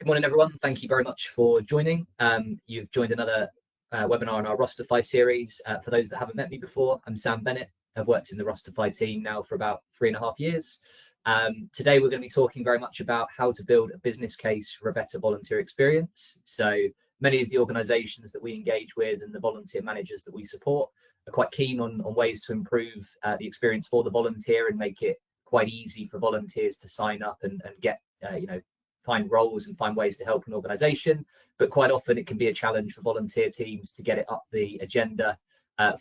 Good morning, everyone. Thank you very much for joining. You've joined another webinar in our Rosterfy series. For those that haven't met me before, I'm Sam Bennett. I've worked in the Rosterfy team now for about 3.5 years. Today, we're going to be talking very much about how to build a business case for a better volunteer experience. So many of the organisations that we engage with and the volunteer managers that we support are quite keen on ways to improve the experience for the volunteer and make it quite easy for volunteers to sign up and get, find roles and find ways to help an organisation. But quite often it can be a challenge for volunteer teams to get it up the agenda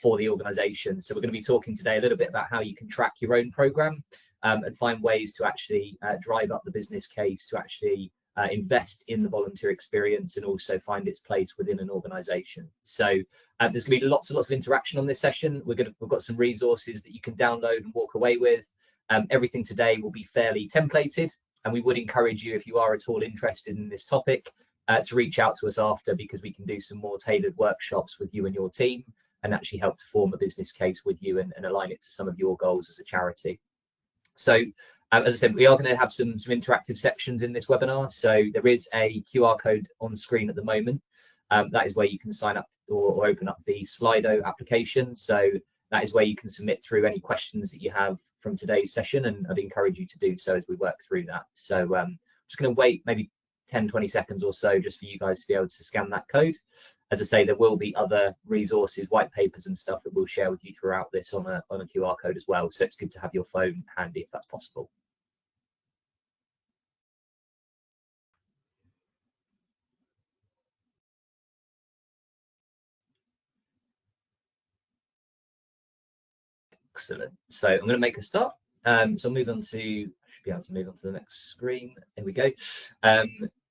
for the organisation. So we're going to be talking today a little bit about how you can track your own programme and find ways to actually drive up the business case to actually invest in the volunteer experience and also find its place within an organisation. So there's going to be lots and lots of interaction on this session. We've got some resources that you can download and walk away with. Everything today will be fairly templated, and we would encourage you, if you are at all interested in this topic, to reach out to us after, because we can do some more tailored workshops with you and your team and actually help to form a business case with you and align it to some of your goals as a charity. So as I said, we are going to have some interactive sections in this webinar. So there is a QR code on screen at the moment. That is where you can sign up or open up the Slido application. So that is where you can submit through any questions that you have from today's session, and I'd encourage you to do so as we work through that. So I'm just going to wait maybe 10-20 seconds or so just for you guys to be able to scan that code. As I say, there will be other resources, white papers and stuff that we'll share with you throughout this on a QR code as well. So it's good to have your phone handy if that's possible. Excellent. So I'm going to make a start. So I'll move on to, I should be able to move on to the next screen. There we go.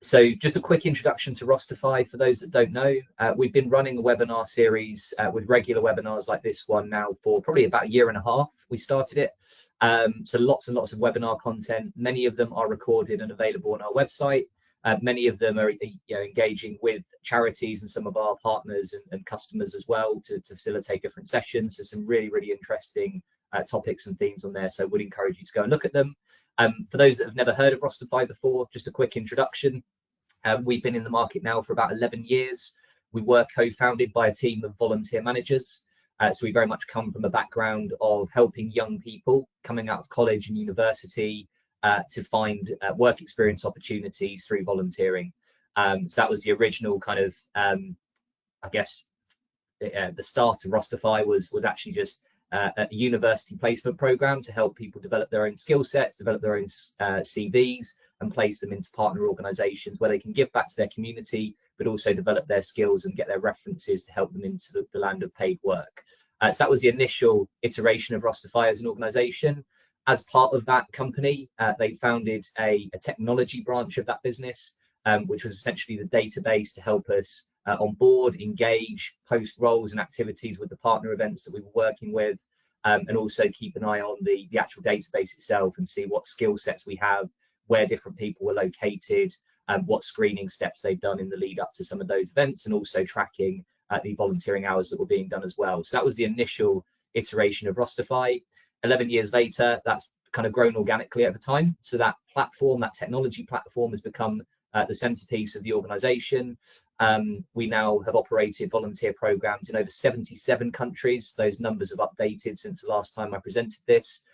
So just a quick introduction to Rosterfy. For those that don't know, we've been running a webinar series with regular webinars like this one now for probably about 1.5 years. We started it. So lots and lots of webinar content. Many of them are recorded and available on our website. Many of them are engaging with charities and some of our partners and customers as well to facilitate different sessions. So some really, really interesting topics and themes on there. So I would encourage you to go and look at them. For those that have never heard of Rosterfy before, just a quick introduction. We've been in the market now for about 11 years. We were co-founded by a team of volunteer managers. So we very much come from a background of helping young people coming out of college and university to find work experience opportunities through volunteering. So that was the original kind of, I guess, the start of Rosterfy was actually just a university placement program to help people develop their own skill sets, develop their own CVs, and place them into partner organisations where they can give back to their community, but also develop their skills and get their references to help them into the land of paid work. So that was the initial iteration of Rosterfy as an organisation. As part of that company, they founded a technology branch of that business, which was essentially the database to help us onboard, engage, post roles and activities with the partner events that we were working with, and also keep an eye on the actual database itself and see what skill sets we have, where different people were located, what screening steps they've done in the lead up to some of those events, and also tracking the volunteering hours that were being done as well. So that was the initial iteration of Rosterfy. 11 years later, that's kind of grown organically over time. So that platform, that technology platform, has become the centerpiece of the organization. We now have operated volunteer programs in over 77 countries. Those numbers have updated since the last time I presented this.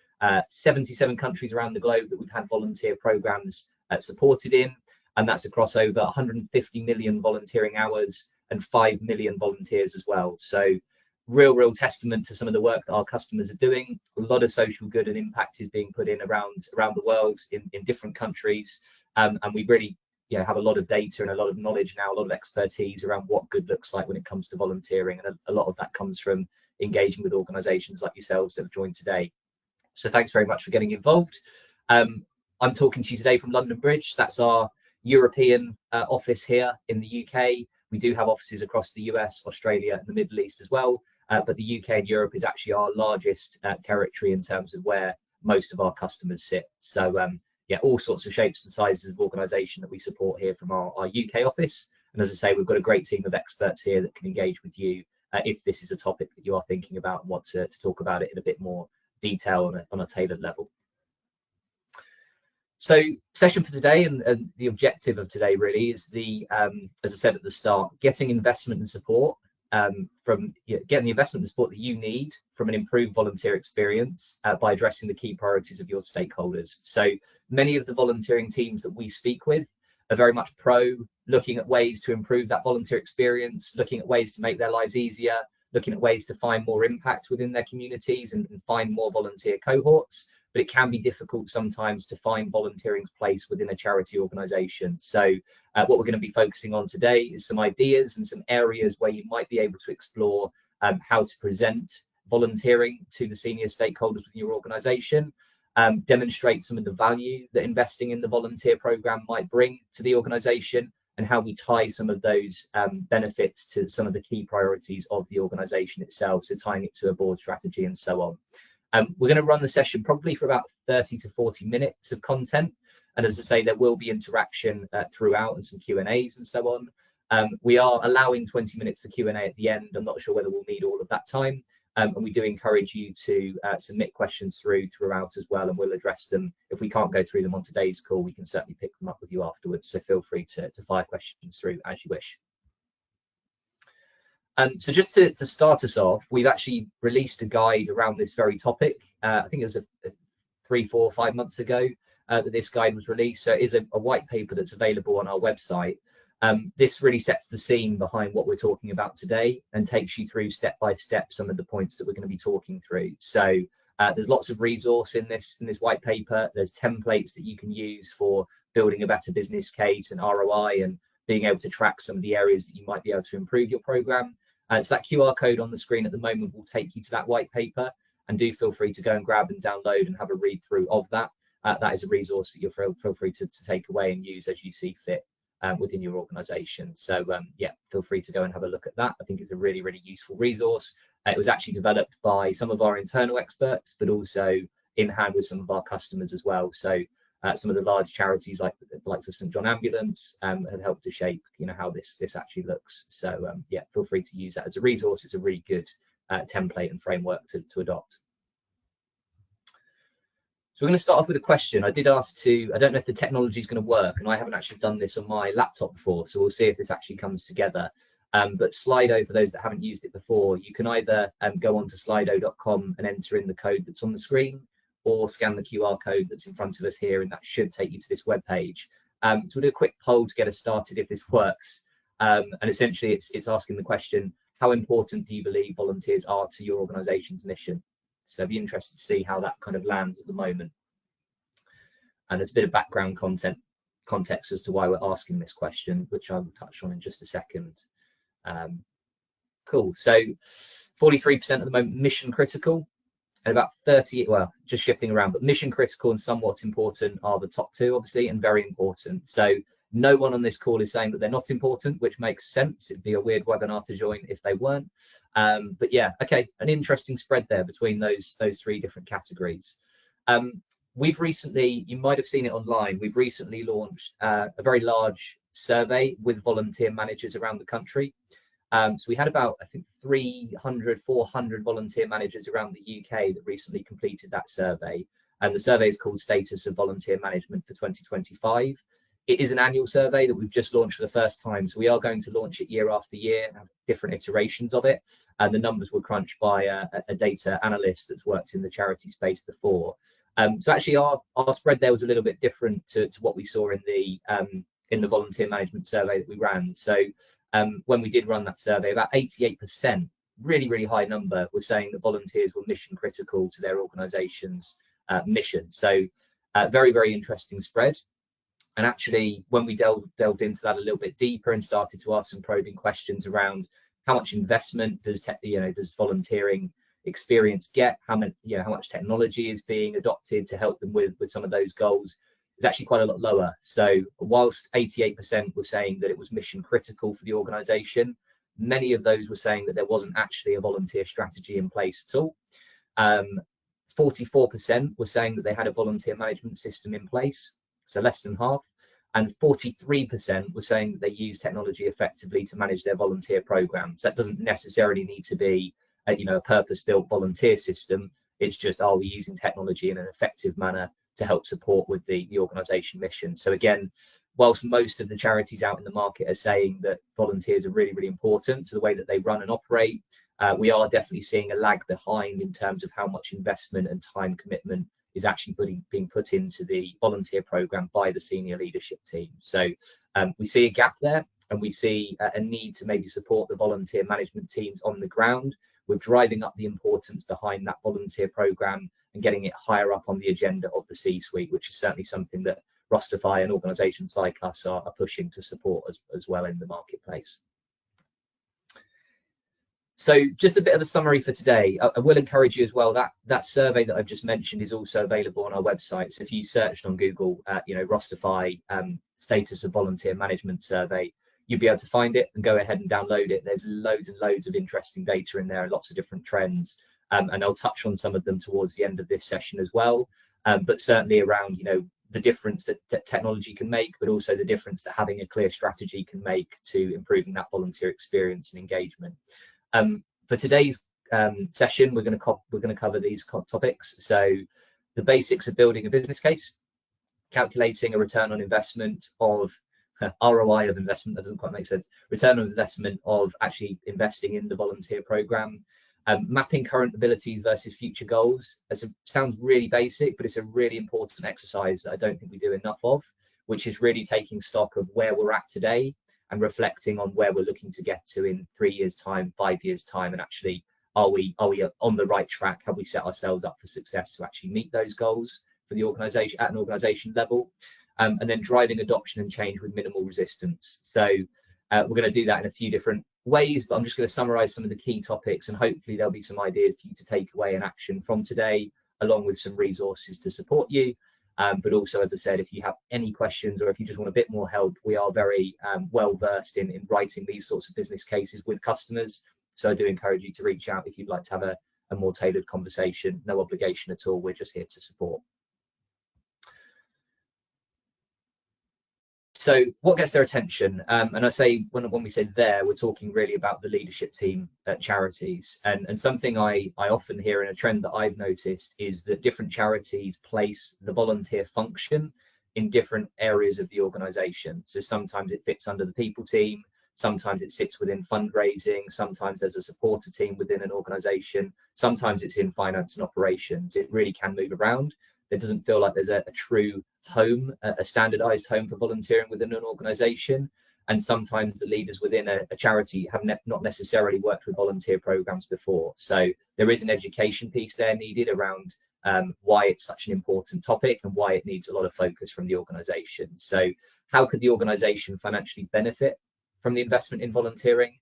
77 countries around the globe that we've had volunteer programs supported in, and that's across over 150 million volunteering hours and 5 million volunteers as well. So real testament to some of the work that our customers are doing. A lot of social good and impact is being put in around the world in different countries, and we really have a lot of data and a lot of knowledge now, a lot of expertise around what good looks like when it comes to volunteering, and a lot of that comes from engaging with organisations like yourselves that have joined today. So thanks very much for getting involved. I'm talking to you today from London Bridge. That's our European office here in the UK. We do have offices across the US, Australia, and the Middle East as well. But the UK and Europe is actually our largest territory in terms of where most of our customers sit. So all sorts of shapes and sizes of organisation that we support here from our UK office. And as I say, we've got a great team of experts here that can engage with you if this is a topic that you are thinking about and want to talk about it in a bit more detail on a tailored level. So session for today and the objective of today really is as I said at the start, getting investment and support getting the investment and support that you need from an improved volunteer experience by addressing the key priorities of your stakeholders. So many of the volunteering teams that we speak with are very much pro looking at ways to improve that volunteer experience, looking at ways to make their lives easier, looking at ways to find more impact within their communities and find more volunteer cohorts. But it can be difficult sometimes to find volunteering's place within a charity organisation. So what we're going to be focusing on today is some ideas and some areas where you might be able to explore how to present volunteering to the senior stakeholders within your organisation, demonstrate some of the value that investing in the volunteer programme might bring to the organisation, and how we tie some of those benefits to some of the key priorities of the organisation itself, so tying it to a board strategy and so on. We're going to run the session probably for about 30 to 40 minutes of content. And as I say, there will be interaction throughout and some Q&As and so on. We are allowing 20 minutes for Q&A at the end. I'm not sure whether we'll need all of that time. And we do encourage you to submit questions throughout as well, and we'll address them. If we can't go through them on today's call, we can certainly pick them up with you afterwards. So feel free to fire questions through as you wish. So just to start us off, we've actually released a guide around this very topic. I think it was 3, 4, 5 months ago that this guide was released. So it is a white paper that's available on our website. This really sets the scene behind what we're talking about today and takes you through step by step some of the points that we're going to be talking through. So there's lots of resource in this white paper. There's templates that you can use for building a better business case and ROI and being able to track some of the areas that you might be able to improve your program. So that QR code on the screen at the moment will take you to that white paper, and do feel free to go and grab and download and have a read through of that. That is a resource that you'll feel free to take away and use as you see fit within your organisation. So yeah, feel free to go and have a look at that. I think it's a really, really useful resource. It was actually developed by some of our internal experts, but also in hand with some of our customers as well. So some of the large charities like the likes of St John Ambulance have helped to shape, how this actually looks. So yeah, feel free to use that as a resource. It's a really good template and framework to adopt. So we're going to start off with a question. I did ask I don't know if the technology is going to work, and I haven't actually done this on my laptop before, so we'll see if this actually comes together. But Slido, for those that haven't used it before, you can either go onto slido.com and enter in the code that's on the screen, or scan the QR code that's in front of us here, and that should take you to this web page. So we'll do a quick poll to get us started if this works. And essentially it's asking the question, how important do you believe volunteers are to your organisation's mission? So I'd be interested to see how that kind of lands at the moment. And there's a bit of background context as to why we're asking this question, which I will touch on in just a second. Cool. So 43% at the moment, mission critical. And about 30, well, just shifting around, but mission critical and somewhat important are the top two, obviously, and very important. So no one on this call is saying that they're not important, which makes sense. It'd be a weird webinar to join if they weren't. But yeah, okay, an interesting spread there between those three different categories. We've recently, you might have seen it online, we've recently launched a very large survey with volunteer managers around the country. So we had about, I think, 300, 400 volunteer managers around the UK that recently completed that survey. And the survey is called Status of Volunteer Management for 2025. It is an annual survey that we've just launched for the first time. So we are going to launch it year after year, have different iterations of it. And the numbers were crunched by a data analyst that's worked in the charity space before. So actually our spread there was a little bit different to what we saw in the volunteer management survey that we ran. So when we did run that survey, about 88%, really, really high number, were saying that volunteers were mission critical to their organisation's mission. So very, very interesting spread. And actually, when we delved into that a little bit deeper and started to ask some probing questions around how much investment does volunteering experience get, how much technology is being adopted to help them with some of those goals, is actually quite a lot lower. So whilst 88% were saying that it was mission critical for the organisation, many of those were saying that there wasn't actually a volunteer strategy in place at all. 44% were saying that they had a volunteer management system in place, so less than half. And 43% were saying that they use technology effectively to manage their volunteer programs. That doesn't necessarily need to be a purpose-built volunteer system. It's just, are we using technology in an effective manner to help support with the organisation mission. So again, whilst most of the charities out in the market are saying that volunteers are really, really important to the way that they run and operate, we are definitely seeing a lag behind in terms of how much investment and time commitment is actually being put into the volunteer program by the senior leadership team. So we see a gap there, and we see a need to maybe support the volunteer management teams on the ground with driving up the importance behind that volunteer program and getting it higher up on the agenda of the C-suite, which is certainly something that Rosterfy and organizations like us are pushing to support as well in the marketplace. So just a bit of a summary for today. I will encourage you as well that that survey that I've just mentioned is also available on our website. So if you searched on Google, Rosterfy status of volunteer management survey, you'll be able to find it and go ahead and download it. There's loads and loads of interesting data in there and lots of different trends. And I'll touch on some of them towards the end of this session as well. But certainly around, the difference that technology can make, but also the difference that having a clear strategy can make to improving that volunteer experience and engagement. For today's session, we're going to cover these topics. So the basics of building a business case, calculating a return on investment of ROI of investment, that doesn't quite make sense, return on investment of actually investing in the volunteer program, mapping current abilities versus future goals. Sounds really basic, but it's a really important exercise that I don't think we do enough of, which is really taking stock of where we're at today and reflecting on where we're looking to get to in 3 years' time, 5 years' time, and actually, are we on the right track? Have we set ourselves up for success to actually meet those goals for the organisation at an organisation level? And then driving adoption and change with minimal resistance. So we're going to do that in a few different ways, but I'm just going to summarise some of the key topics, and hopefully there'll be some ideas for you to take away and action from today, along with some resources to support you. But also, as I said, if you have any questions or if you just want a bit more help, we are very well versed in writing these sorts of business cases with customers. So I do encourage you to reach out if you'd like to have a more tailored conversation. No obligation at all. We're just here to support. So what gets their attention? And I say when we say there, we're talking really about the leadership team at charities. And something I often hear, in a trend that I've noticed, is that different charities place the volunteer function in different areas of the organisation. So sometimes it fits under the people team, sometimes it sits within fundraising, sometimes there's a supporter team within an organisation, sometimes it's in finance and operations. It really can move around. There doesn't feel like there's a true home, a standardized home for volunteering within an organization. And sometimes the leaders within a charity have not necessarily worked with volunteer programs before. So there is an education piece there needed around why it's such an important topic and why it needs a lot of focus from the organization. So how could the organization financially benefit from the investment in volunteering?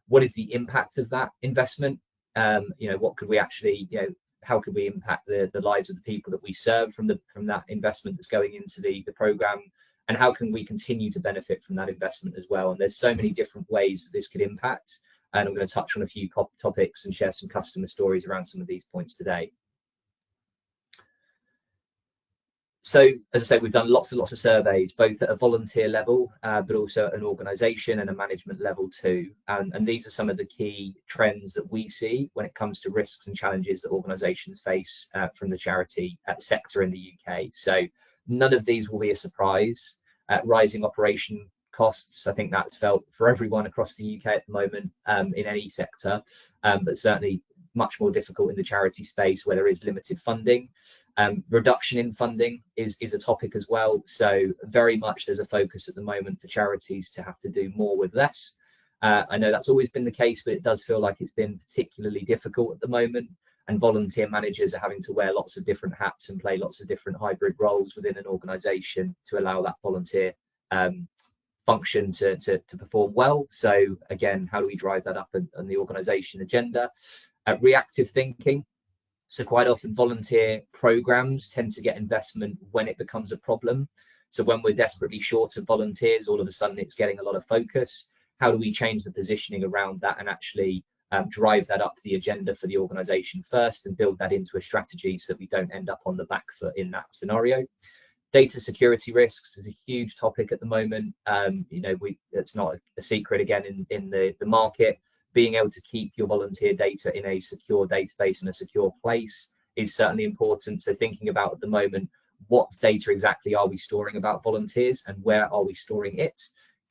What is the impact of that investment? What could we actually, how could we impact the lives of the people that we serve from that investment that's going into the program, and how can we continue to benefit from that investment as well? And there's so many different ways that this could impact, and I'm going to touch on a few topics and share some customer stories around some of these points today. So, as I said, we've done lots and lots of surveys, both at a volunteer level, but also at an organisation and a management level too. And these are some of the key trends that we see when it comes to risks and challenges that organisations face from the charity sector in the UK. So none of these will be a surprise. Rising operation costs, I think that's felt for everyone across the UK at the moment in any sector, but certainly much more difficult in the charity space where there is limited funding. Reduction in funding is a topic as well. So very much there's a focus at the moment for charities to have to do more with less. I know that's always been the case, but it does feel like it's been particularly difficult at the moment. And volunteer managers are having to wear lots of different hats and play lots of different hybrid roles within an organisation to allow that volunteer function to perform well. So again, how do we drive that up on the organisation agenda? Reactive thinking. So quite often volunteer programs tend to get investment when it becomes a problem. So when we're desperately short of volunteers, all of a sudden it's getting a lot of focus. How do we change the positioning around that and actually drive that up the agenda for the organisation first and build that into a strategy so that we don't end up on the back foot in that scenario? Data security risks is a huge topic at the moment. It's not a secret again in the market. Being able to keep your volunteer data in a secure database in a secure place is certainly important. So thinking about at the moment, what data exactly are we storing about volunteers and where are we storing it,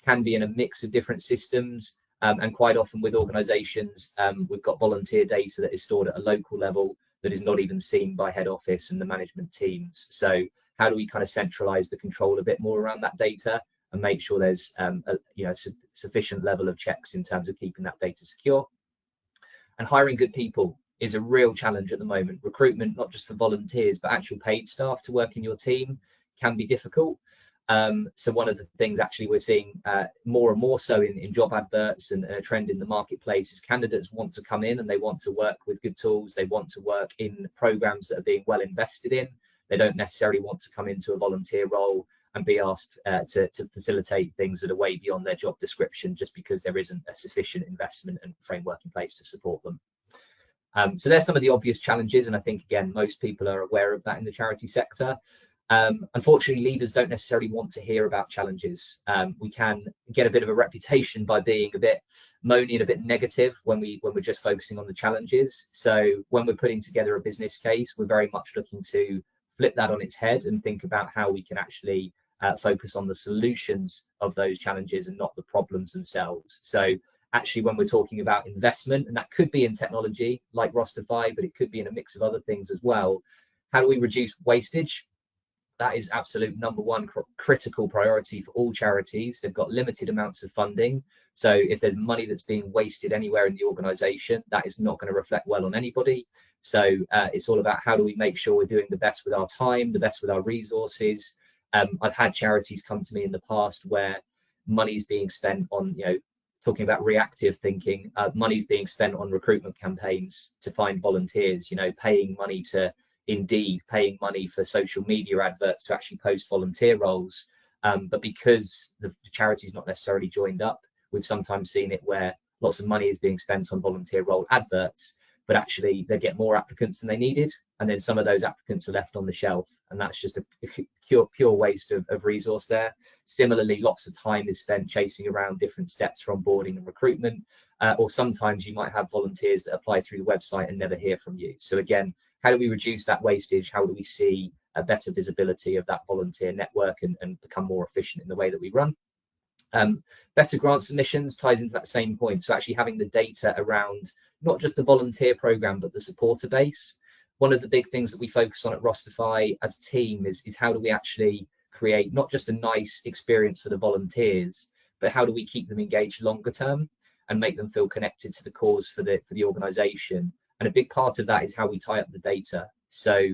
can be in a mix of different systems. And quite often with organizations, we've got volunteer data that is stored at a local level that is not even seen by head office and the management teams. So how do we kind of centralize the control a bit more around that data and make sure there's sufficient level of checks in terms of keeping that data secure? And hiring good people is a real challenge at the moment. Recruitment, not just for volunteers, but actual paid staff to work in your team can be difficult. So one of the things actually we're seeing more and more so in job adverts and a trend in the marketplace is candidates want to come in and they want to work with good tools. They want to work in programs that are being well invested in. They don't necessarily want to come into a volunteer role and be asked to facilitate things that are way beyond their job description just because there isn't a sufficient investment and framework in place to support them. So there's some of the obvious challenges, and I think, again, most people are aware of that in the charity sector. Unfortunately, leaders don't necessarily want to hear about challenges. We can get a bit of a reputation by being a bit moany and a bit negative when we're just focusing on the challenges. So when we're putting together a business case, we're very much looking to flip that on its head and think about how we can actually focus on the solutions of those challenges and not the problems themselves. So actually, when we're talking about investment, and that could be in technology like Rosterfy, but it could be in a mix of other things as well, how do we reduce wastage? That is absolute number one critical priority for all charities. They've got limited amounts of funding. So if there's money that's being wasted anywhere in the organization, that is not going to reflect well on anybody. So it's all about how do we make sure we're doing the best with our time, the best with our resources. I've had charities come to me in the past where money's being spent on, talking about reactive thinking, money's being spent on recruitment campaigns to find volunteers, paying money to Indeed, paying money for social media adverts to actually post volunteer roles. But because the charity's not necessarily joined up, we've sometimes seen it where lots of money is being spent on volunteer role adverts, but actually they get more applicants than they needed. And then some of those applicants are left on the shelf. And that's just a pure waste of resource there. Similarly, lots of time is spent chasing around different steps for onboarding and recruitment. Or sometimes you might have volunteers that apply through the website and never hear from you. So again, how do we reduce that wastage? How do we see a better visibility of that volunteer network and become more efficient in the way that we run? Better grant submissions ties into that same point. So actually having the data around not just the volunteer program, but the supporter base. One of the big things that we focus on at Rosterfy as a team is how do we actually create not just a nice experience for the volunteers, but how do we keep them engaged longer term and make them feel connected to the cause for the organization? And a big part of that is how we tie up the data. So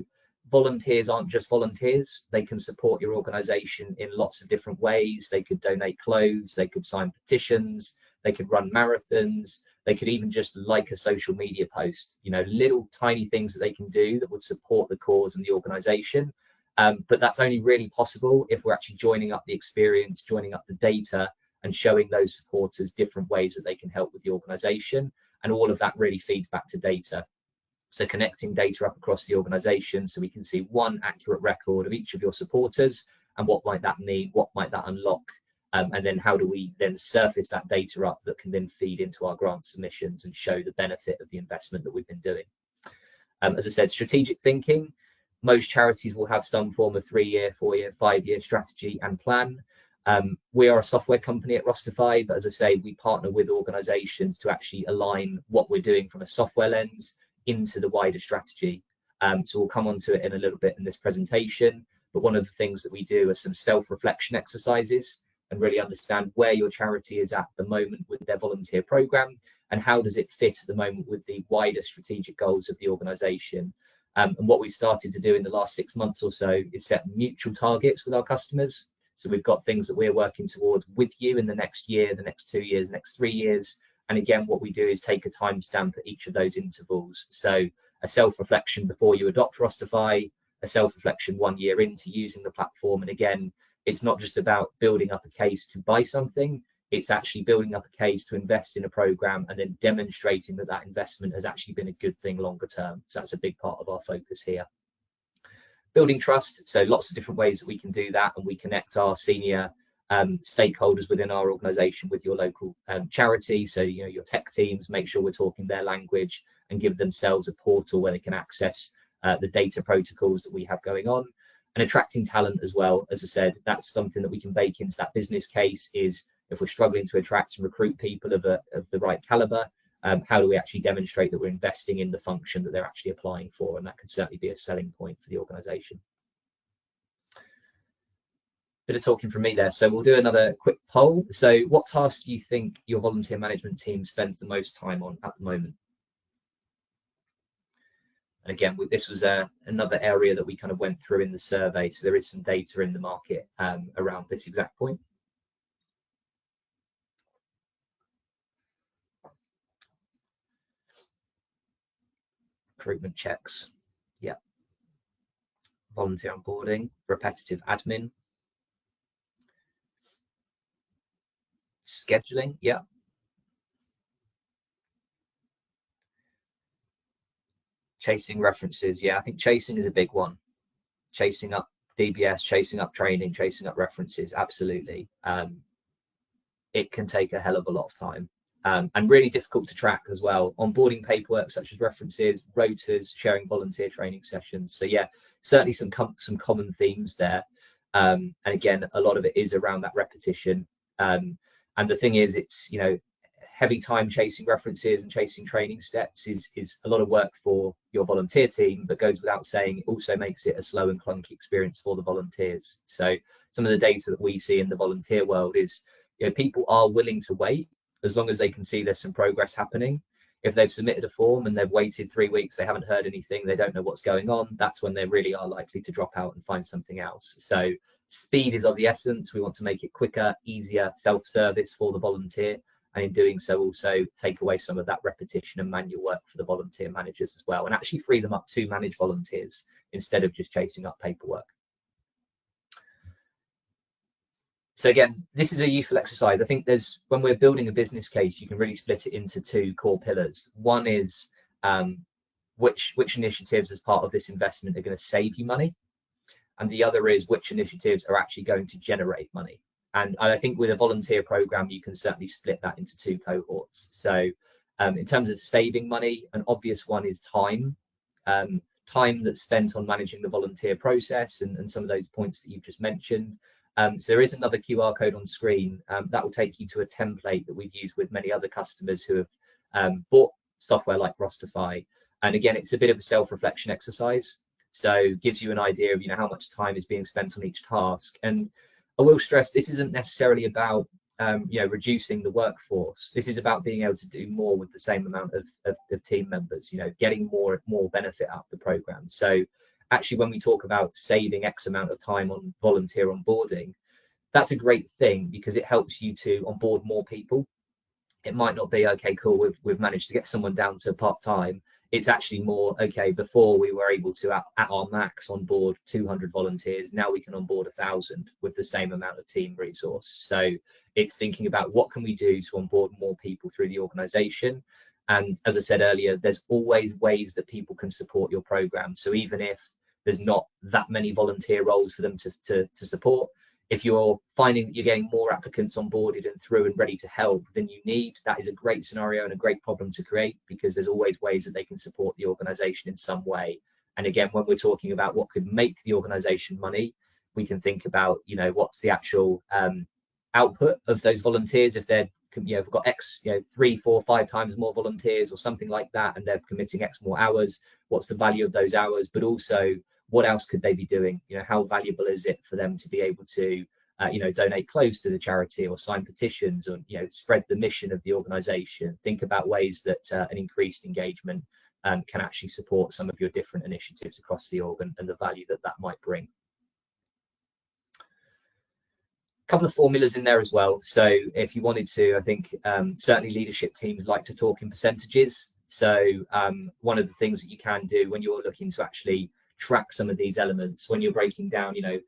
volunteers aren't just volunteers. They can support your organization in lots of different ways. They could donate clothes, they could sign petitions, they could run marathons, they could even just like a social media post, little tiny things that they can do that would support the cause and the organization. But that's only really possible if we're actually joining up the experience, joining up the data and showing those supporters different ways that they can help with the organization. And all of that really feeds back to data. So connecting data up across the organization so we can see one accurate record of each of your supporters and what might that mean, what might that unlock, and then how do we then surface that data up that can then feed into our grant submissions and show the benefit of the investment that we've been doing. As I said, strategic thinking. Most charities will have some form of 3-year, 4-year, 5-year strategy and plan. We are a software company at Rosterfy, but as I say, we partner with organizations to actually align what we're doing from a software lens into the wider strategy. So we'll come on to it in a little bit in this presentation, but one of the things that we do are some self-reflection exercises and really understand where your charity is at the moment with their volunteer program and how does it fit at the moment with the wider strategic goals of the organization. And what we've started to do in the last 6 months or so is set mutual targets with our customers. So we've got things that we're working towards with you in the next year, the next 2 years, next 3 years. And again, what we do is take a timestamp at each of those intervals. So a self-reflection before you adopt Rosterfy, a self-reflection 1 year into using the platform. And again, it's not just about building up a case to buy something. It's actually building up a case to invest in a program and then demonstrating that that investment has actually been a good thing longer term. So that's a big part of our focus here. Building trust, so lots of different ways that we can do that, and we connect our senior stakeholders within our organization with your local charity. So your tech teams, make sure we're talking their language and give themselves a portal where they can access the data protocols that we have going on. And attracting talent as well, as I said, that's something that we can bake into that business case. Is if we're struggling to attract and recruit people of the right caliber, how do we actually demonstrate that we're investing in the function that they're actually applying for? And that could certainly be a selling point for the organization. Bit of talking from me there. So we'll do another quick poll. So what tasks do you think your volunteer management team spends the most time on at the moment? And again, this was another area that we kind of went through in the survey. So there is some data in the market around this exact point. Recruitment checks. Yeah. Volunteer onboarding, repetitive admin. Scheduling. Yeah. Chasing references. Yeah, I think chasing is a big one. Chasing up DBS, chasing up training, chasing up references. Absolutely. It can take a hell of a lot of time. And really difficult to track as well. Onboarding paperwork such as references, rotas, sharing volunteer training sessions. So yeah, certainly some common themes there. And again, a lot of it is around that repetition. And the thing is, it's, you know, heavy time chasing references and chasing training steps is a lot of work for your volunteer team, but goes without saying, it also makes it a slow and clunky experience for the volunteers. So some of the data that we see in the volunteer world is, you know, people are willing to wait as long as they can see there's some progress happening. If they've submitted a form and they've waited 3 weeks, they haven't heard anything, they don't know what's going on, that's when they really are likely to drop out and find something else. So speed is of the essence. We want to make it quicker, easier, self-service for the volunteer. And in doing so, also take away some of that repetition and manual work for the volunteer managers as well, and actually free them up to manage volunteers instead of just chasing up paperwork. So again, this is a useful exercise. I think when we're building a business case, you can really split it into 2 core pillars. One is which initiatives as part of this investment are going to save you money, and the other is which initiatives are actually going to generate money. And I think with a volunteer program, you can certainly split that into 2 cohorts. So in terms of saving money, an obvious one is time. Time that's spent on managing the volunteer process and some of those points that you've just mentioned. So there is another QR code on screen that will take you to a template that we've used with many other customers who have bought software like Rosterfy. And again, it's a bit of a self-reflection exercise. So gives you an idea of, you know, how much time is being spent on each task. And I will stress, this isn't necessarily about reducing the workforce. This is about being able to do more with the same amount of team members, you know, getting more benefit out of the program. So actually, when we talk about saving X amount of time on volunteer onboarding, that's a great thing because it helps you to onboard more people. It might not be, okay, cool, we've managed to get someone down to part-time. It's actually more, okay, before we were able to, at our max, onboard 200 volunteers. Now we can onboard 1,000 with the same amount of team resource. So it's thinking about what can we do to onboard more people through the organization. And as I said earlier, there's always ways that people can support your program. So even if there's not that many volunteer roles for them to support, if you're finding that you're getting more applicants onboarded and through and ready to help than you need, that is a great scenario and a great problem to create, because there's always ways that they can support the organization in some way. And again, when we're talking about what could make the organization money, we can think about, you know, what's the actual output of those volunteers. If they're, you know, got X, you know, 3, 4, 5 times more volunteers or something like that, and they're committing X more hours, what's the value of those hours? But also, what else could they be doing? You know, how valuable is it for them to be able to, donate clothes to the charity or sign petitions or, you know, spread the mission of the organization? Think about ways that an increased engagement can actually support some of your different initiatives across the org and the value that that might bring. Couple of formulas in there as well. So if you wanted to, I think certainly leadership teams like to talk in percentages. So one of the things that you can do when you're looking to actually track some of these elements, when you're breaking down, you know,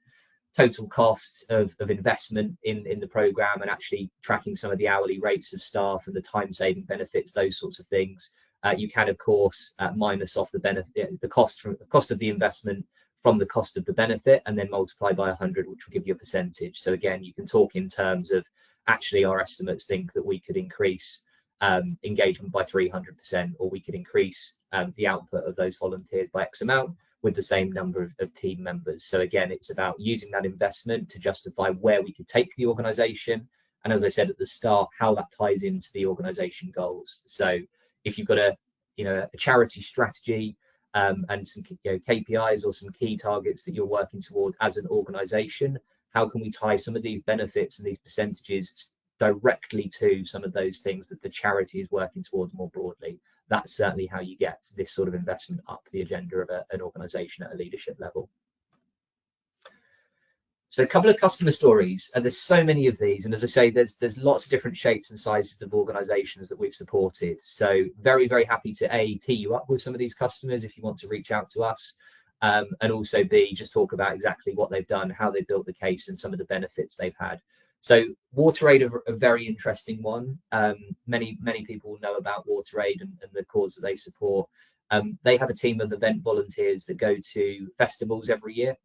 total costs of investment in the program and actually tracking some of the hourly rates of staff and the time saving benefits, those sorts of things, you can of course minus off the benefit, the cost of the investment from the cost of the benefit, and then multiply by 100, which will give you a percentage. So again, you can talk in terms of, actually our estimates think that we could increase engagement by 300%, or we could increase the output of those volunteers by X amount. with the same number of team members. So again, it's about using that investment to justify where we could take the organization. And as I said at the start, how that ties into the organization goals. So if you've got a charity strategy and some KPIs or some key targets that you're working towards as an organization, how can we tie some of these benefits and these percentages directly to some of those things that the charity is working towards more broadly? That's certainly how you get this sort of investment up the agenda of an organization at a leadership level. So a couple of customer stories, and there's so many of these, and as I say, there's lots of different shapes and sizes of organizations that we've supported. So very, very happy to tee you up with some of these customers if you want to reach out to us, and also B, just talk about exactly what they've done, how they built the case, and some of the benefits they've had. So WaterAid, a very interesting one. Many people know about WaterAid and the cause that they support. They have a team of event volunteers that go to festivals every year.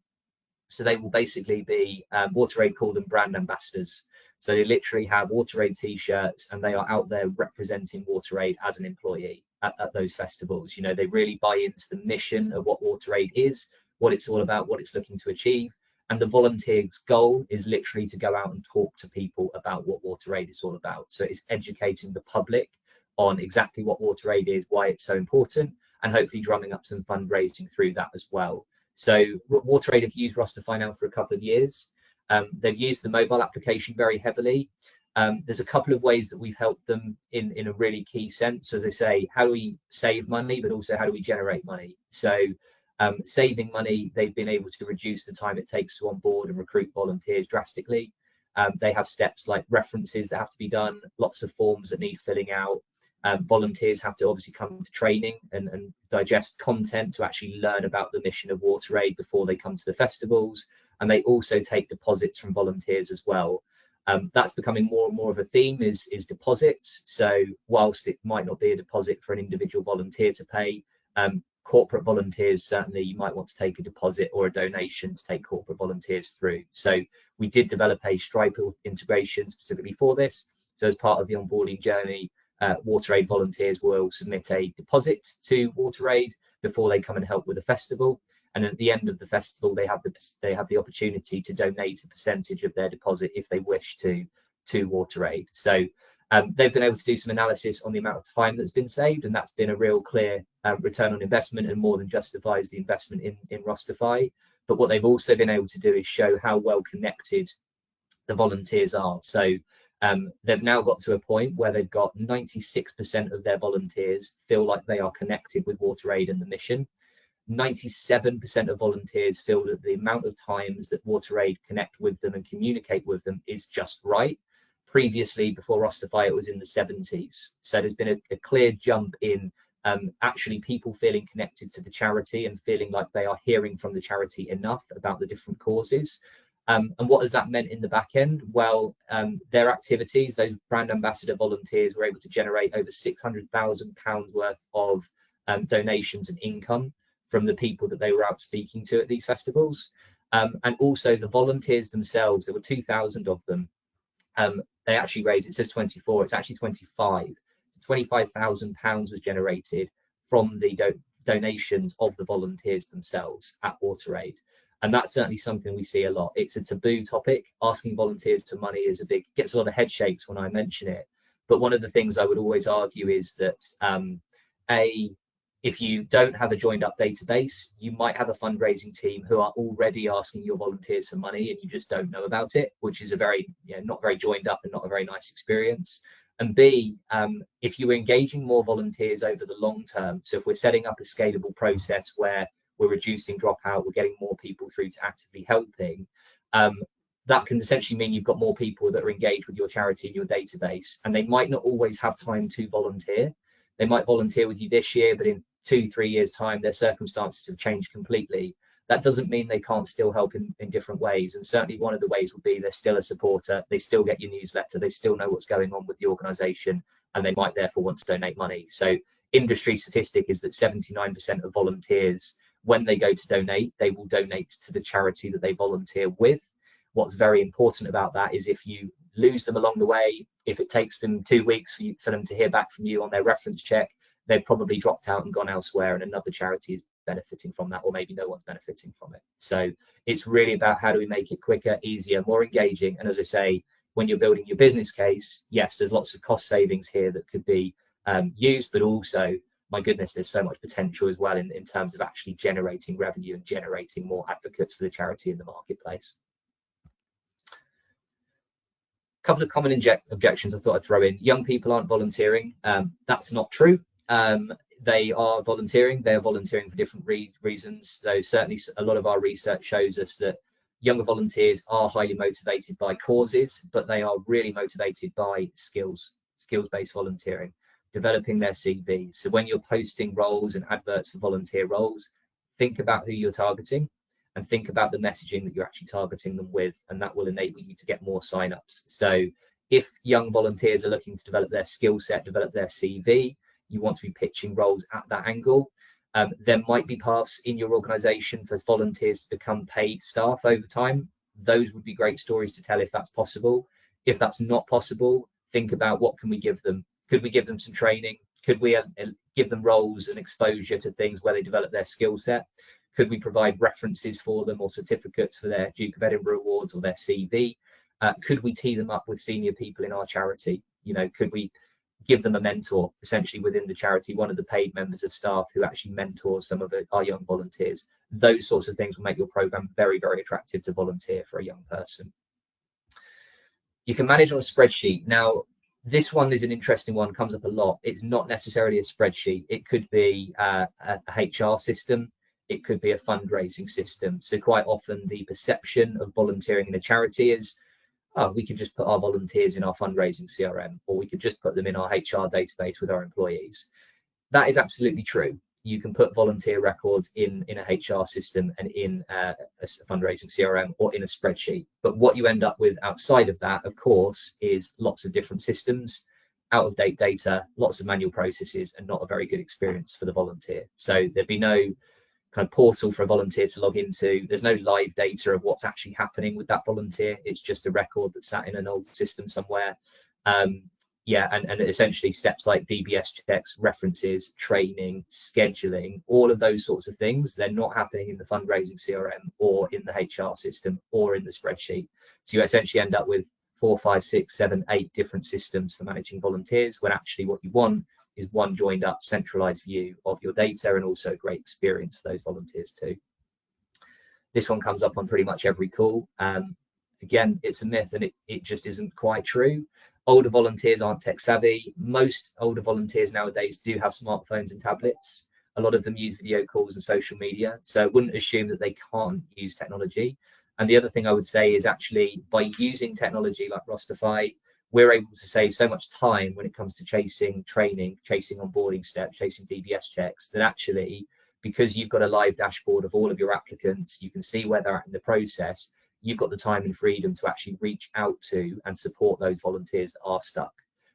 So they will basically be, WaterAid call them brand ambassadors. So they literally have WaterAid t-shirts and they are out there representing WaterAid as an employee at those festivals. You know, they really buy into the mission of what WaterAid is, what it's all about, what it's looking to achieve. And the volunteer's goal is literally to go out and talk to people about what WaterAid is all about. So it's educating the public on exactly what WaterAid is, why it's so important, and hopefully drumming up some fundraising through that as well. So WaterAid have used Rosterfy now for a couple of years. They've used the mobile application very heavily. There's a couple of ways that we've helped them in a really key sense. As I say, how do we save money, but also how do we generate money? So saving money, they've been able to reduce the time it takes to onboard and recruit volunteers drastically. They have steps like references that have to be done, lots of forms that need filling out. Volunteers have to obviously come to training and digest content to actually learn about the mission of WaterAid before they come to the festivals. And they also take deposits from volunteers as well. That's becoming more and more of a theme is deposits. So whilst it might not be a deposit for an individual volunteer to pay, corporate volunteers, certainly you might want to take a deposit or a donation to take corporate volunteers through. So we did develop a Stripe integration specifically for this. So as part of the onboarding journey, WaterAid volunteers will submit a deposit to WaterAid before they come and help with the festival. And at the end of the festival, they have the opportunity to donate a percentage of their deposit if they wish to WaterAid. So they've been able to do some analysis on the amount of time that's been saved, and that's been a real clear return on investment and more than justifies the investment in Rosterfy. But what they've also been able to do is show how well connected the volunteers are. So they've now got to a point where they've got 96% of their volunteers feel like they are connected with WaterAid and the mission. 97% of volunteers feel that the amount of times that WaterAid connect with them and communicate with them is just right. Previously, before Rosterfy, it was in the 70s. So there's been a clear jump in actually people feeling connected to the charity and feeling like they are hearing from the charity enough about the different causes. And what has that meant in the back end? Well, their activities, those brand ambassador volunteers were able to generate over £600,000 worth of donations and income from the people that they were out speaking to at these festivals. And also the volunteers themselves, there were 2,000 of them. They actually raised, it says 24, it's actually 25. So £25,000 was generated from the donations of the volunteers themselves at WaterAid. And that's certainly something we see a lot. It's a taboo topic. Asking volunteers for money gets a lot of head shakes when I mention it. But one of the things I would always argue is that if you don't have a joined up database, you might have a fundraising team who are already asking your volunteers for money and you just don't know about it, which is a very, not very joined up and not a very nice experience. And B, if you're engaging more volunteers over the long term, so if we're setting up a scalable process where we're reducing dropout, we're getting more people through to actively helping, that can essentially mean you've got more people that are engaged with your charity in your database, and they might not always have time to volunteer. They might volunteer with you this year, but in 2-3 years' time, their circumstances have changed completely. That doesn't mean they can't still help in different ways. And certainly one of the ways will be they're still a supporter, they still get your newsletter, they still know what's going on with the organization, and they might therefore want to donate money. So industry statistic is that 79% of volunteers, when they go to donate, they will donate to the charity that they volunteer with. What's very important about that is if you lose them along the way, if it takes them 2 weeks for them to hear back from you on their reference check, they've probably dropped out and gone elsewhere and another charity benefiting from that, or maybe no one's benefiting from it. So it's really about how do we make it quicker, easier, more engaging. And as I say, when you're building your business case, yes, there's lots of cost savings here that could be used, but also, my goodness, there's so much potential as well in terms of actually generating revenue and generating more advocates for the charity in the marketplace. A couple of common objections I thought I'd throw in. Young people aren't volunteering. That's not true. They are volunteering. They are volunteering for different reasons. So certainly a lot of our research shows us that younger volunteers are highly motivated by causes, but they are really motivated by skills-based volunteering, developing their CV. So when you're posting roles and adverts for volunteer roles, think about who you're targeting and think about the messaging that you're actually targeting them with, and that will enable you to get more signups. So if young volunteers are looking to develop their skill set, develop their CV, you want to be pitching roles at that angle. There might be paths in your organization for volunteers to become paid staff over time. Those would be great stories to tell if that's possible. If that's not possible, think about what can we give them. Could we give them some training? Could we give them roles and exposure to things where they develop their skill set? Could we provide references for them or certificates for their Duke of Edinburgh awards or their CV? Could we tee them up with senior people in our charity? You know, could we give them a mentor essentially within the charity, one of the paid members of staff who actually mentors some of our young volunteers? Those sorts of things will make your program very, very attractive to volunteer for a young person. You can manage on a spreadsheet. Now, this one is an interesting one, comes up a lot. It's not necessarily a spreadsheet. It could be a HR system. It could be a fundraising system. So quite often the perception of volunteering in a charity is, oh, we could just put our volunteers in our fundraising CRM, or we could just put them in our HR database with our employees. That is absolutely true. You can put volunteer records in a HR system and in a fundraising CRM or in a spreadsheet. But what you end up with outside of that, of course, is lots of different systems, out-of-date data, lots of manual processes, and not a very good experience for the volunteer. So there'd be no kind of portal for a volunteer to log into. There's no live data of what's actually happening with that volunteer. It's just a record that's sat in an old system somewhere. And essentially steps like DBS checks, references, training, scheduling, all of those sorts of things, they're not happening in the fundraising CRM or in the HR system or in the spreadsheet. So you essentially end up with 4, 5, 6, 7, 8 different systems for managing volunteers, when actually what you want is one joined up centralized view of your data, and also a great experience for those volunteers too. This one comes up on pretty much every call. Again, it's a myth, and it just isn't quite true. Older volunteers aren't tech savvy. Most older volunteers nowadays do have smartphones and tablets. A lot of them use video calls and social media. So I wouldn't assume that they can't use technology. And the other thing I would say is actually by using technology like Rosterfy, we're able to save so much time when it comes to chasing training, chasing onboarding steps, chasing DBS checks, that actually, because you've got a live dashboard of all of your applicants, you can see where they're at in the process. You've got the time and freedom to actually reach out to and support those volunteers that are stuck.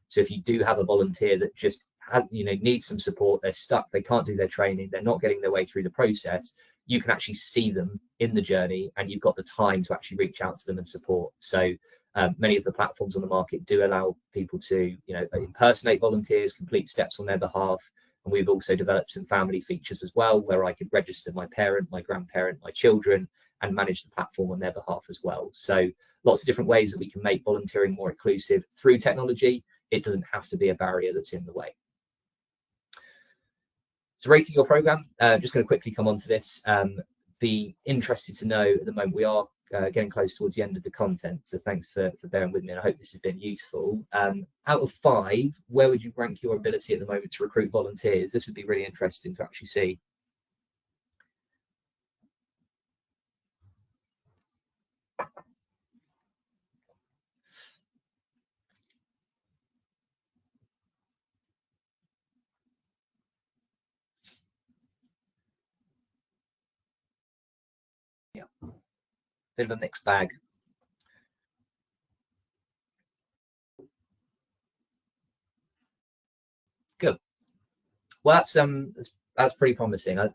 So if you do have a volunteer that just needs some support, they're stuck, they can't do their training, they're not getting their way through the process, you can actually see them in the journey, and you've got the time to actually reach out to them and support. So many of the platforms on the market do allow people to impersonate volunteers, complete steps on their behalf. And we've also developed some family features as well, where I could register my parent, my grandparent, my children, and manage the platform on their behalf as well. So lots of different ways that we can make volunteering more inclusive through technology. It doesn't have to be a barrier that's in the way. So rating your program, just going to quickly come on to this. Be interested to know, at the moment we are getting close towards the end of the content, so thanks for bearing with me, and I hope this has been useful. Out of 5, where would you rank your ability at the moment to recruit volunteers? This would be really interesting to actually see. Yeah, bit of a mixed bag. Good. Well, that's pretty promising. I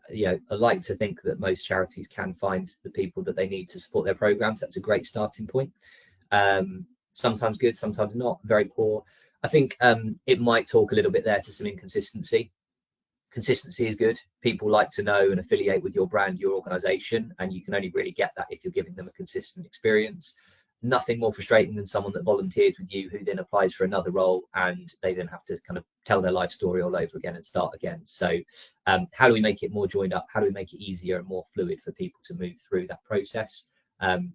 like to think that most charities can find the people that they need to support their programs. That's a great starting point. Sometimes good, sometimes not, very poor. I think it might talk a little bit there to some inconsistency. consistency is good. People like to know and affiliate with your brand, your organization, and you can only really get that if you're giving them a consistent experience. Nothing more frustrating than someone that volunteers with you who then applies for another role and they then have to kind of tell their life story all over again and start again. So how do we make it more joined up? How do we make it easier and more fluid for people to move through that process?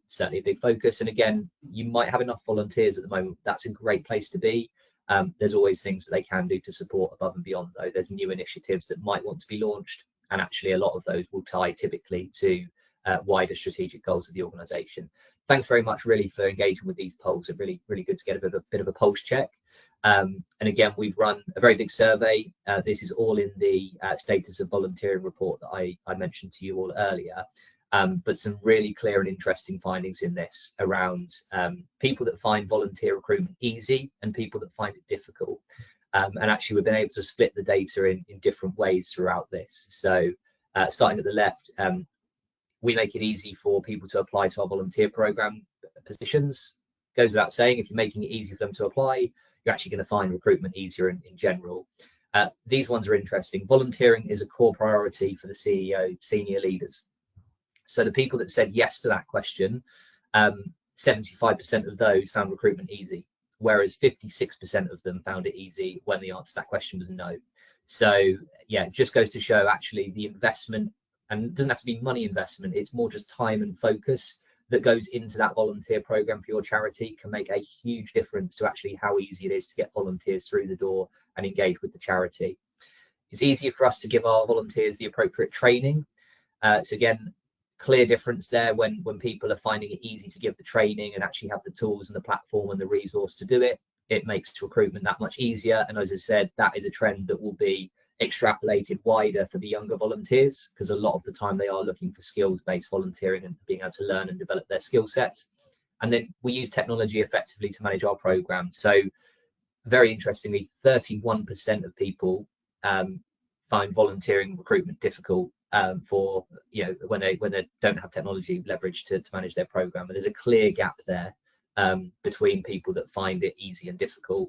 Certainly a big focus. And again, you might have enough volunteers at the moment. That's a great place to be. There's always things that they can do to support above and beyond, though. There's new initiatives that might want to be launched, and actually a lot of those will tie typically to wider strategic goals of the organisation. Thanks very much, really, for engaging with these polls. It's really, really good to get a bit of a pulse check. And again, we've run a very big survey. This is all in the status of volunteering report that I mentioned to you all earlier. But some really clear and interesting findings in this around people that find volunteer recruitment easy and people that find it difficult. And actually, we've been able to split the data in different ways throughout this. So starting at the left, we make it easy for people to apply to our volunteer program positions. Goes without saying, if you're making it easy for them to apply, you're actually going to find recruitment easier in general. These ones are interesting. Volunteering is a core priority for the CEO, senior leaders. So the people that said yes to that question, 75% of those found recruitment easy, whereas 56% of them found it easy when the answer to that question was no. So yeah, it just goes to show actually the investment, and it doesn't have to be money investment, it's more just time and focus that goes into that volunteer program for your charity can make a huge difference to actually how easy it is to get volunteers through the door and engage with the charity. It's easier for us to give our volunteers the appropriate training. So again, clear difference there when people are finding it easy to give the training and actually have the tools and the platform and the resource to do it. It makes recruitment that much easier. And as I said, that is a trend that will be extrapolated wider for the younger volunteers, because a lot of the time they are looking for skills-based volunteering and being able to learn and develop their skill sets. And then we use technology effectively to manage our program. So very interestingly, 31% of people find volunteering recruitment difficult for when they don't have technology leverage to manage their program. And there's a clear gap there between people that find it easy and difficult,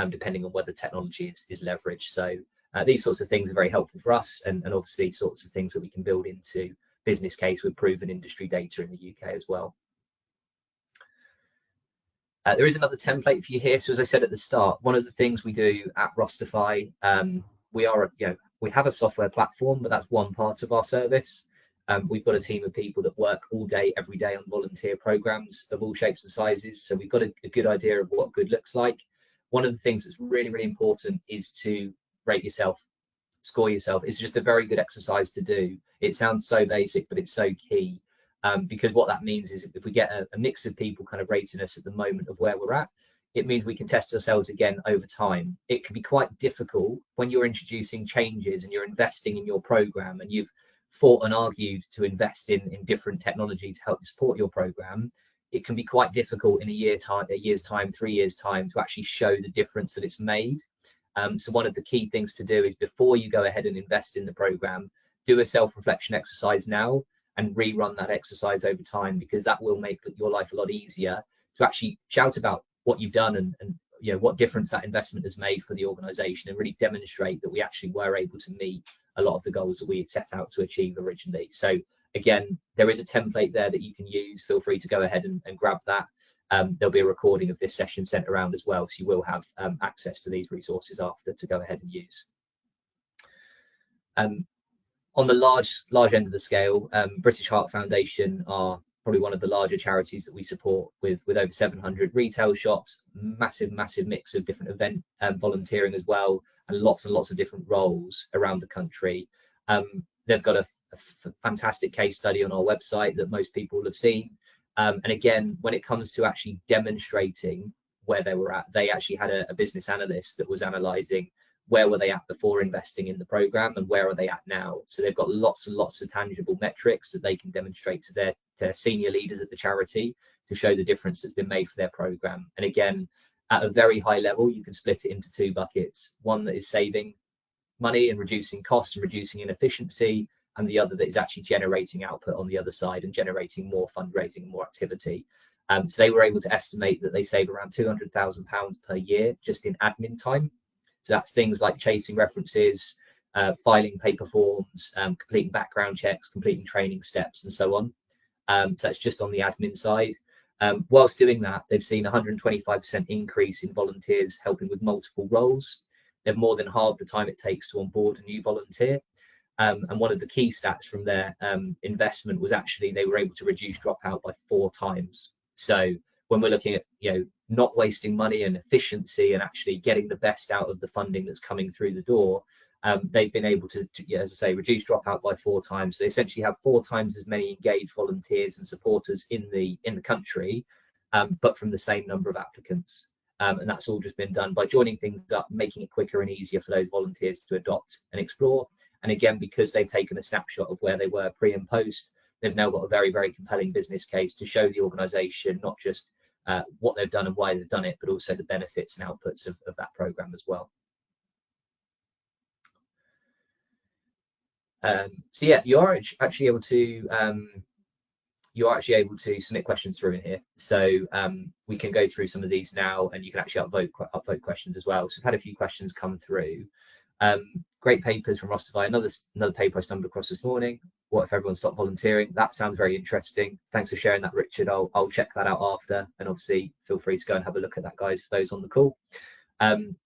depending on whether technology is leveraged. So these sorts of things are very helpful for us, and obviously sorts of things that we can build into business case with proven industry data in the UK as well. There is another template for you here. So as I said at the start, one of the things we do at Rosterfy, we have a software platform, but that's one part of our service. We've got a team of people that work all day, every day on volunteer programs of all shapes and sizes. So we've got a good idea of what good looks like. One of the things that's really, really important is to rate yourself, score yourself. It's just a very good exercise to do. It sounds so basic, but it's so key, because what that means is if we get a mix of people kind of rating us at the moment of where we're at, it means we can test ourselves again over time. It can be quite difficult when you're introducing changes and you're investing in your program and you've fought and argued to invest in different technology to help support your program. It can be quite difficult in a year's time, 3 years time, to actually show the difference that it's made. So one of the key things to do is before you go ahead and invest in the program, do a self-reflection exercise now and rerun that exercise over time, because that will make your life a lot easier to actually shout about what you've done and what difference that investment has made for the organization, and really demonstrate that we actually were able to meet a lot of the goals that we set out to achieve originally. So again, there is a template there that you can use. Feel free to go ahead and grab that. There'll be a recording of this session sent around as well, so you will have access to these resources after to go ahead and use. On the large end of the scale, British Heart Foundation are probably one of the larger charities that we support, with over 700 retail shops, massive mix of different event volunteering as well, and lots of different roles around the country. They've got a fantastic case study on our website that most people have seen. And again, when it comes to actually demonstrating where they were at, they actually had a business analyst that was analysing where were they at before investing in the program and where are they at now. So they've got lots and lots of tangible metrics that they can demonstrate to their senior leaders at the charity to show the difference that's been made for their program. And again, at a very high level, you can split it into two buckets: one that is saving money and reducing costs and reducing inefficiency, and the other that is actually generating output on the other side and generating more fundraising and more activity. So they were able to estimate that they save around £200,000 per year just in admin time. So that's things like chasing references, filing paper forms, completing background checks, completing training steps, and so on. So that's just on the admin side. Whilst doing that, they've seen 125% increase in volunteers helping with multiple roles. They've more than halved the time it takes to onboard a new volunteer. And one of the key stats from their investment was actually they were able to reduce dropout by 4 times. So when we're looking at not wasting money and efficiency and actually getting the best out of the funding that's coming through the door, they've been able to, as I say, reduce dropout by 4 times. So they essentially have 4 times as many engaged volunteers and supporters in the country, but from the same number of applicants. And that's all just been done by joining things up, making it quicker and easier for those volunteers to adopt and explore. And again, because they've taken a snapshot of where they were pre and post, they've now got a very, very compelling business case to show the organisation not just what they've done and why they've done it, but also the benefits and outputs of that programme as well. So yeah, you are actually able to submit questions through in here. So we can go through some of these now, and you can actually upvote questions as well. So we've had a few questions come through. Great papers from Rosterfy. Another paper I stumbled across this morning. What if everyone stopped volunteering? That sounds very interesting. Thanks for sharing that, Richard. I'll check that out after, and obviously feel free to go and have a look at that, guys, for those on the call.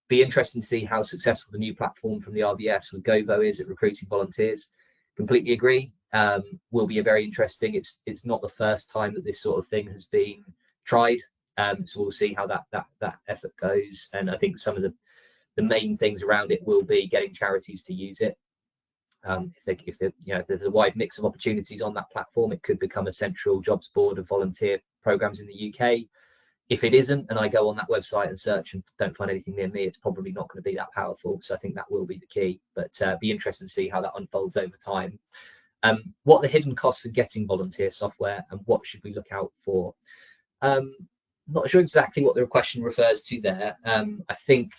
Be interesting to see how successful the new platform from the RBS with Govo is at recruiting volunteers. Completely agree. Will be a very interesting. It's not the first time that this sort of thing has been tried. So we'll see how that effort goes. And I think some of the main things around it will be getting charities to use it. If there's a wide mix of opportunities on that platform, it could become a central jobs board of volunteer programs in the UK. If it isn't, and I go on that website and search and don't find anything near me, it's probably not going to be that powerful. So I think that will be the key, but be interested to see how that unfolds over time. What are the hidden costs of getting volunteer software, and what should we look out for? Not sure exactly what the question refers to there. I think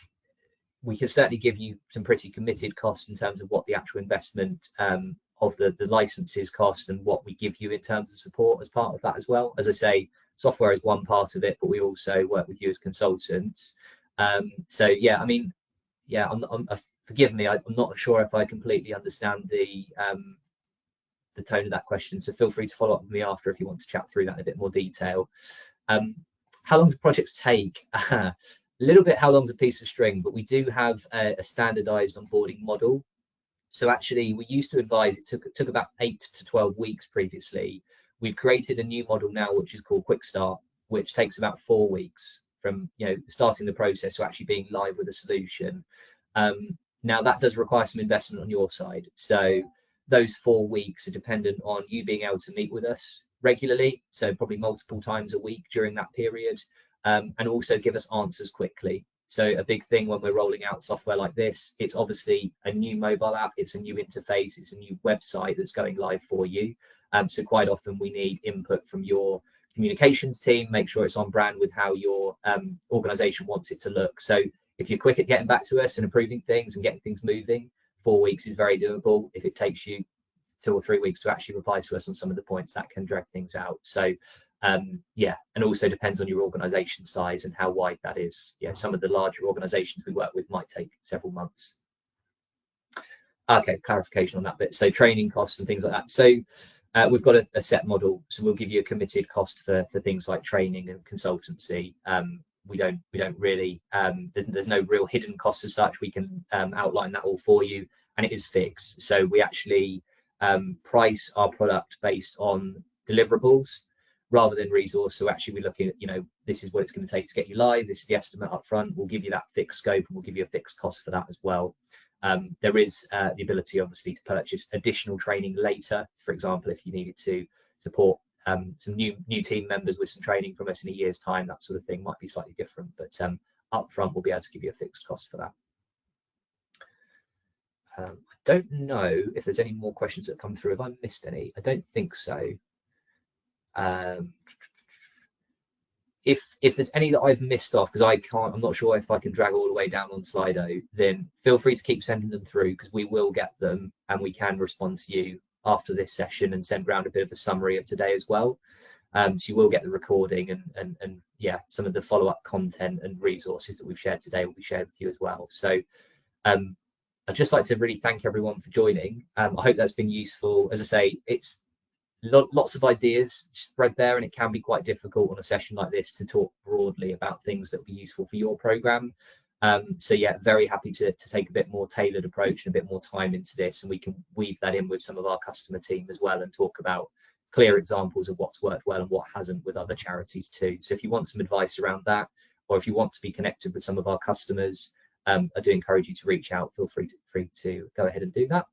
we can certainly give you some pretty committed costs in terms of what the actual investment of the licenses cost and what we give you in terms of support as part of that as well. As I say, software is one part of it, but we also work with you as consultants. So yeah, I mean, yeah, forgive me, I'm not sure if I completely understand the tone of that question. So feel free to follow up with me after if you want to chat through that in a bit more detail. How long do projects take? A little bit how long's a piece of string, but we do have a standardized onboarding model. So actually, we used to advise it took about 8 to 12 weeks previously. We've created a new model now, which is called Quick Start, which takes about 4 weeks from starting the process to actually being live with a solution. Now that does require some investment on your side. So those 4 weeks are dependent on you being able to meet with us regularly, so probably multiple times a week during that period, and also give us answers quickly. So a big thing when we're rolling out software like this, it's obviously a new mobile app, it's a new interface, it's a new website that's going live for you. So quite often we need input from your communications team, make sure it's on brand with how your organization wants it to look. So if you're quick at getting back to us and approving things and getting things moving, 4 weeks is very doable. If it takes you 2 or 3 weeks to actually reply to us on some of the points, that can drag things out. So yeah, and also depends on your organization size and how wide that is. Some of the larger organizations we work with might take several months. Okay, clarification on that bit. So training costs and things like that. So we've got a set model, so we'll give you a committed cost for things like training and consultancy. We don't really there's no real hidden costs as such. We can outline that all for you, and it is fixed. So we actually price our product based on deliverables rather than resource. So actually we're looking at, this is what it's going to take to get you live. This is the estimate up front. We'll give you that fixed scope and we'll give you a fixed cost for that as well. There is the ability, obviously, to purchase additional training later. For example, if you needed to support some new team members with some training from us in a year's time, that sort of thing might be slightly different. But upfront, we'll be able to give you a fixed cost for that. I don't know if there's any more questions that come through. Have I missed any? I don't think so. If there's any that I've missed off, because I'm not sure if I can drag all the way down on Slido, then feel free to keep sending them through, because we will get them and we can respond to you after this session and send around a bit of a summary of today as well. So you will get the recording and yeah, some of the follow-up content and resources that we've shared today will be shared with you as well. So I I'd just like to really thank everyone for joining. I hope that's been useful. As I say, it's lots of ideas spread there, and it can be quite difficult on a session like this to talk broadly about things that will be useful for your program. So yeah, very happy to take a bit more tailored approach and a bit more time into this, and we can weave that in with some of our customer team as well and talk about clear examples of what's worked well and what hasn't with other charities too. So if you want some advice around that, or if you want to be connected with some of our customers, I do encourage you to reach out. Feel free to go ahead and do that.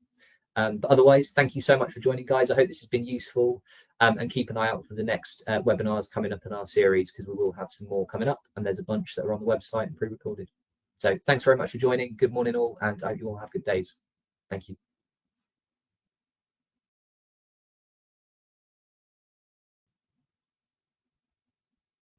But otherwise, thank you so much for joining, guys. I hope this has been useful, and keep an eye out for the next webinars coming up in our series, because we will have some more coming up, and there's a bunch that are on the website and pre-recorded. So thanks very much for joining. Good morning all, and I hope you all have good days. Thank you.